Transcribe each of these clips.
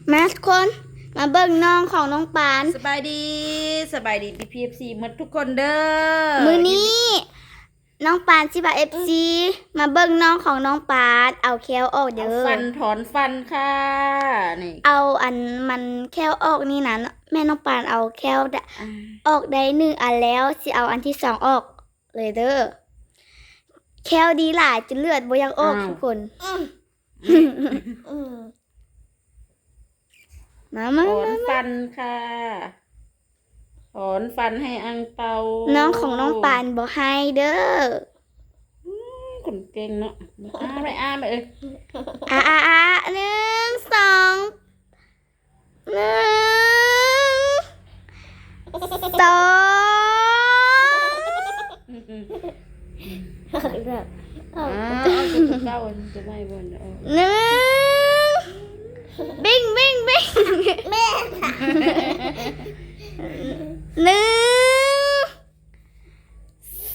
มาทุกคนมาเบิ่งน้องของน้องปานสบายดีPPFC หมดทุกคนเด้อมื้อนี้น้องปานสิบา FC มาเบิ่งน้องของน้องปานเอาแคลออกเด้อฟันถอนฟันค่ะนี่เอาอันมันแคลออกนี่นะแม่น้องปานเอาแคลออกได้1อันแล้วสิเอาอันที่2ออกเลยเด้อแคลดีหลายจนเลือดบ่อยากออกทุกคนมาถอนฟันค่ะถอนฟันให้อังเปาน้องของน้องปานบอกให้เด้อคนเก่งเนาะไม่เอ้ย1 2 1 2เอาเก้าจะไม่บนบิ้งแม่1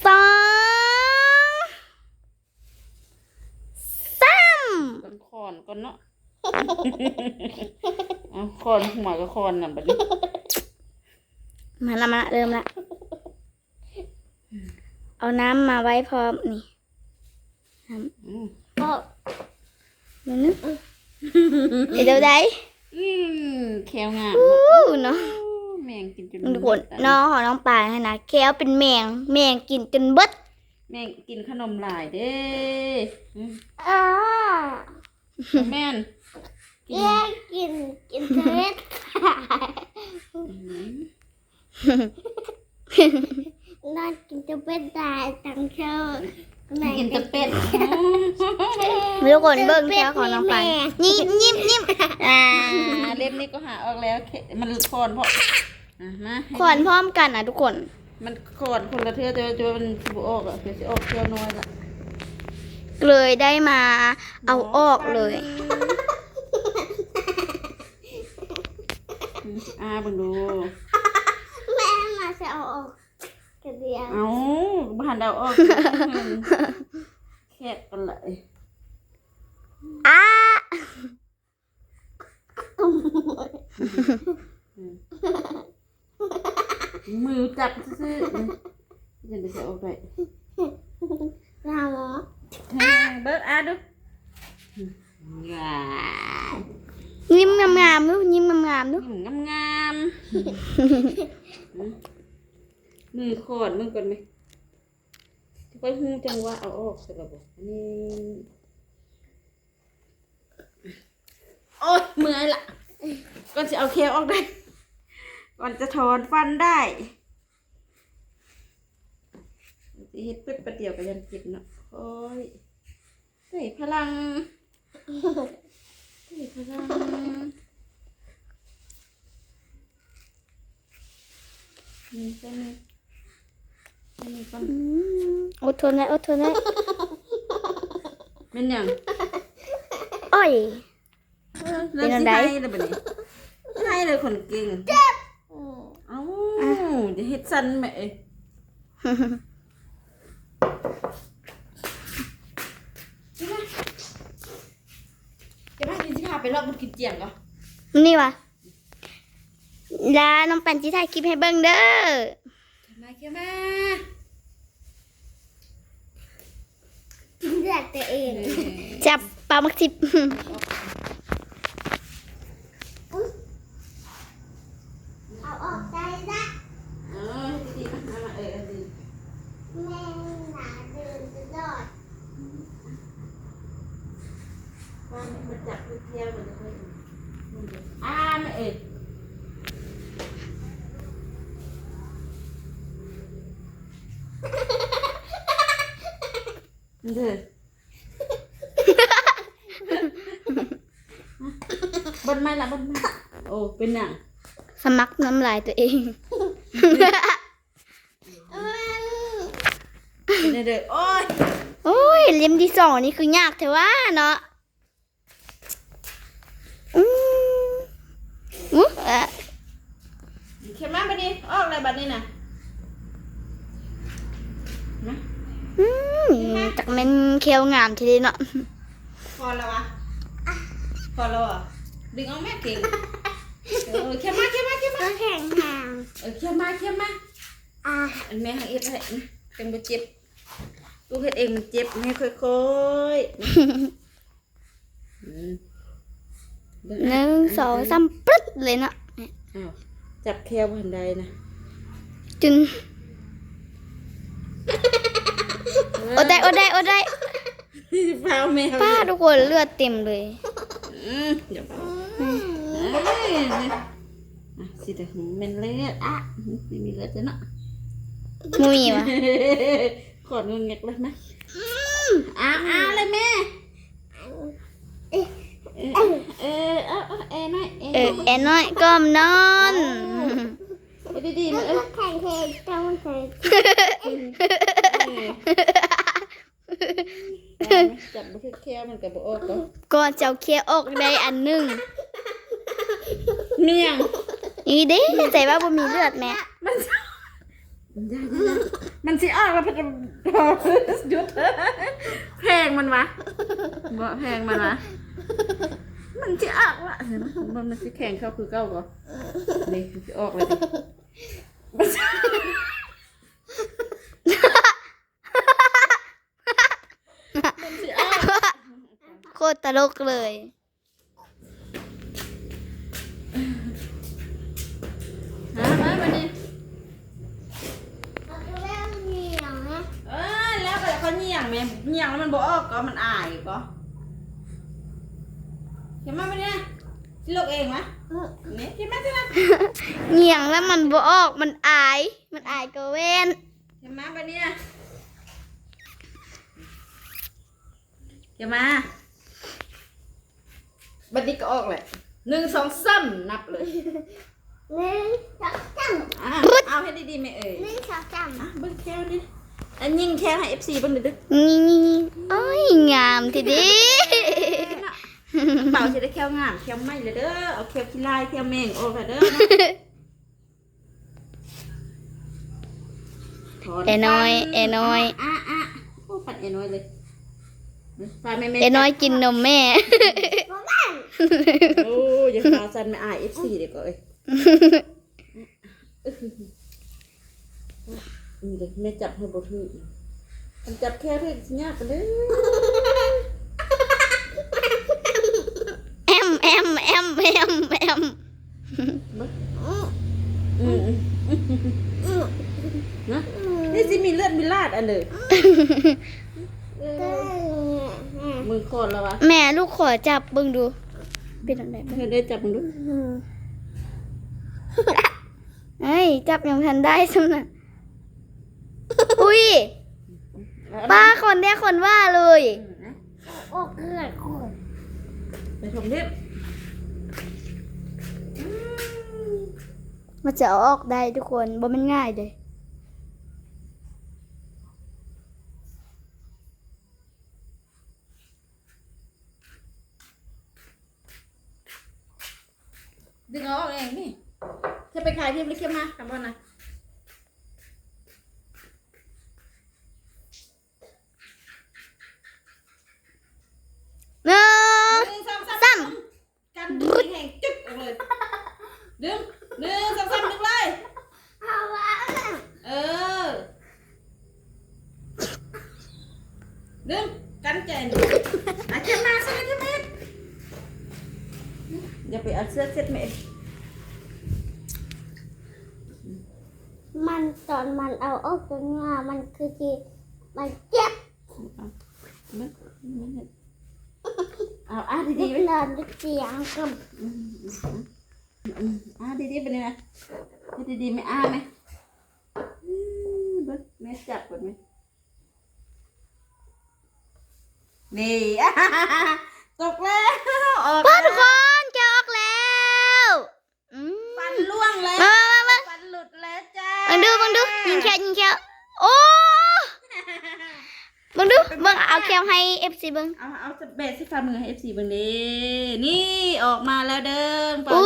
2 3กันคอนก่อนเนาะเอาคอนหัวกับคอนน่ะบัดนี้มาเริ่มละเอาน้ำมาไว้พร้อมนี่ก็นึกเดี๋ยวได้แควงามเนาะแมงกินจนทุกคนน้องของน้องปานนะแควเป็นแมงกินจนเบิดแมงกินขนมหลายเด้แม่นกินเม็ดน่ากินจะเป็นได้ตังเชอกินจะเป็ดทุกคนเบิ่งแควของน้องปานยิ้มเล็บนี่ก็หาออกแล้วมันคอนเพราะมาขอนพร้อมกันนะทุกคนมันคอนคนละเทือจะมันสิบออกอ่ะเพื่อจะออกเทือน้อยละเลยได้มาเอาออกเลยบังดูแม่มาจะเอาออกกันเดียวเอาบ้านเราออกแคบกันเลยมือจับซื้อยังจะออกได้เราเบิร์ดดูยิ้มงามๆดูยิ้มงามๆดูงามมือขอดมือก่อนไหมค่อยหูจังว่าเอาออกสักแบบนี้โอ๊ยเมื่อยละก่อนจะเอาเคี้ยวออกได้ก่อนจะถอนฟันได้จะเฮ็ดเป็ดประเดี๋ยวกับยันจิบเนาะโอ้ยใส่พลังนี่ใช่ไหมนี่ก่อนอดทนนะเป็นยังอ้อยเป็นอะไรเลยแบบนี้ให้เลยคนเก่งเอ้าจะเฮ็ดสั้นไหมจะมากินสิพาไปรอบบุญกินเจียงก็นี่วะแล้วน้องปันจิถ่ายคลิปให้เบิ่งเด้อมากินเลือดตัวเองจับปลาหมึกทิพย์เอาออกใจละดีมาดีแม่หนาเดินจะรอดว่ามันจับเที่ยวมันจะค่อยไม่เอ็ดเด้อบนไม้ละบนไม้โอ้เป็นหนังสมักน้ำลายตัวเองเด้อโอ้ยเล่มที่2นี่คือยากแต่ว่าเนาะเข้มมากบัดนี้ออกอะไรบัดนี้น่ะจากมันเคี้ยวงามทีเดียวเนาะพอแล้ววะพอแล้วอ่ะ ดึงเอาแม่เก่งเข็มมา ก็แข็งแข็ง เข็มมาอันแม่ให้เอ็ดให้เป็นบ่เจ็บลูกเฮ็ดเองมันเจ็บแม่ค่อยๆ 1 2 3ปึ๊ดเลยเนาะ อ้าวจับแควหันใดนะ จนโอได้ ฟ้าวแมว ป้าทุกคนเลือดเต็มเลย เดี๋ยวสิแต่แม่นเลือดไม่มีเลือดจ้ะเนาะ มุยวะ ขอดเงินเงักเลยไหมเลยแม่น้อย แอนน้อยก้มนอน ดีๆนะแข็งแข็งต้องใส่จับบุกแค่มันกับบุออกก็ ก่อนจะเอาเคลียร์ออกได้อันหนึ่ง เมี่ยง นี่ดิใจว่าบ่มีเลือดแม่ มันสิออกแล้วพอจะหยุดแพงมันวะบ่แพงมันวะมันสิออกวะเห็นไหมมันสิแข็งเข้าคือเก้าก็นี่สิออกเลยโคตรตลกเลย มาดิแล้วก็เขาเงี่ยงแม่เงี่ยงแล้วมันบ่ออกก็มันอายก็เห็นไหมเนี่ยสิลูกเองมะนี่เห็นไหมสินะ เหงี่ยงแล้วมันบ่ออกมันอายก็เว้น เห็นไหมปะเนี่ยเดี๋ยวมาบัดนี้ก็ออกเลย1 2 3นับเลยเอาให้ดีๆไม่เอ่ยเบิ้งแค่นี้อันยิงแค่ให้ FC เบิ้งดึก นี่โอ้ยงามทีเดี เป่าจะได้แค่งามแค่ไม่เลยเด้อเอาแค่ขี้ลายแค่แมงโอ้ค่ะเด้อ เอน้อยโอ้ปัดเอน้อยเลยฟ้าแม่ เอน้อยกินนมแม่ โอ้ยฟ้าสันไม่อาย FC เด็กก็เอ้ยนี่เลยแม่จับให้บ่ถือมันจับแค่เรื่องสิยากกันเลย แอมนะนี่สิมีเลือดมีลาดอันเลยมือคอดแล้ววะ แม่ลูกขอจับเบิ่งดูเป็นอะไรบ้าง เธอได้จับมึงดู เฮ้ยจับยังทันได้สำนักอุ้ยป้าคนเนี้ยคนว่าเลยออกเลือด ไปชมเทป มันจะเอาออกได้ทุกคนบ่มันง่ายเลย ดึงเอาออกเองนี่จะไปขายที่บริษัทมาคำว่านะ 1 1 2 3 3 กันดึงแห่งจึ๊กออกเลยดึง1 2 3ดึงเลยดึงกันแจนอาเจ็บมาสิเจ็บมาอย่าไปเอาเสื้อเซ็ตเมย์ มันตอนมันเอาออกจากงามันคือที่มันเจ็บ เอาดีๆไป นอนเสียงกับ ดีๆไปเลยนะดีๆไม่ไหมแม่จับก่อนไหมนี่ตกแล้วออก ป้าทุกคนจะออกแล้วฟันล่วงแล้ว มา ฟันหลุดแล้วจ้า บังดูยิงแค่โอ้บังดูบังเอาแคมให้ FC บัง เอาเบสที่ฝ่ามือให้ FC เบิ่งดินี่ออกมาแล้วเด้อ โอ้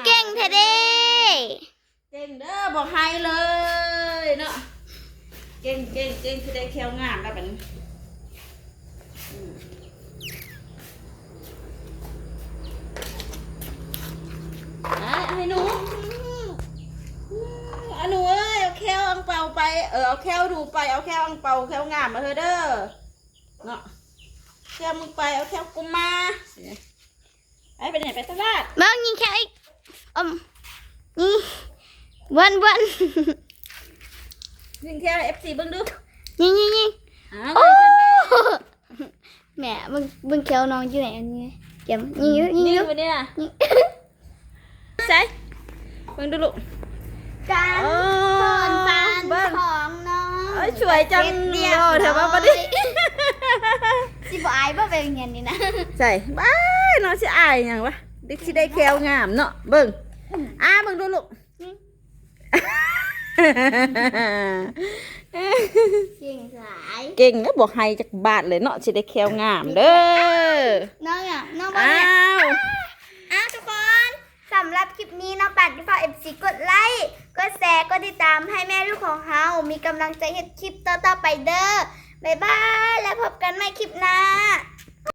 เก่งแท้เด้ เก่งเด้อบอกให้เลยเนาะเก่งที่ได้แควงามแล้วแบบนี้ เอาแควดูไปเอาแควอังเปาแควงามมาเถอะเด้อเนาะแควมึงไปเอาแควกูมาไปไหนไปตลาด เบิ่งยิงแค่อีกนี่วัน ยิงแควเอฟซีเบิ่งดู ยิง อ้าว โอ้แม่เบิ่งแควน้องอยู่ไหนอันนี้เก็บยิง นี่ อยู่ วันนี้น่ะใส่เบิ่งดูลูก การ โอ้ สอนปาน เบิ่ง ของน้อง เอ้ยสวยจัง เรียบ โอ้ ร้อย เถอะว่าบ่ได้ สิบ่อายบ่เป็นอย่างนี้นะ ใส่บ้ายน้องสิอายหยังวะดิสิได้แควงามเนาะเบิ่งเบิ่งดูลูก เก่งหลาย เก่งนะบอกให้จักบาทเลยเนาะสิได้แควงามเด้อ น้องบ่ อ้า แม่ ว ทุกคนสำหรับคลิปนี้น้องปัดที่ฝาก FC กดไลค์กดแชร์กดติดตามให้แม่ลูกของเฮามีกำลังใจเฮ็ดคลิปต่อๆไปเด้อบ๊ายบายแล้วพบกันใหม่คลิปหน้า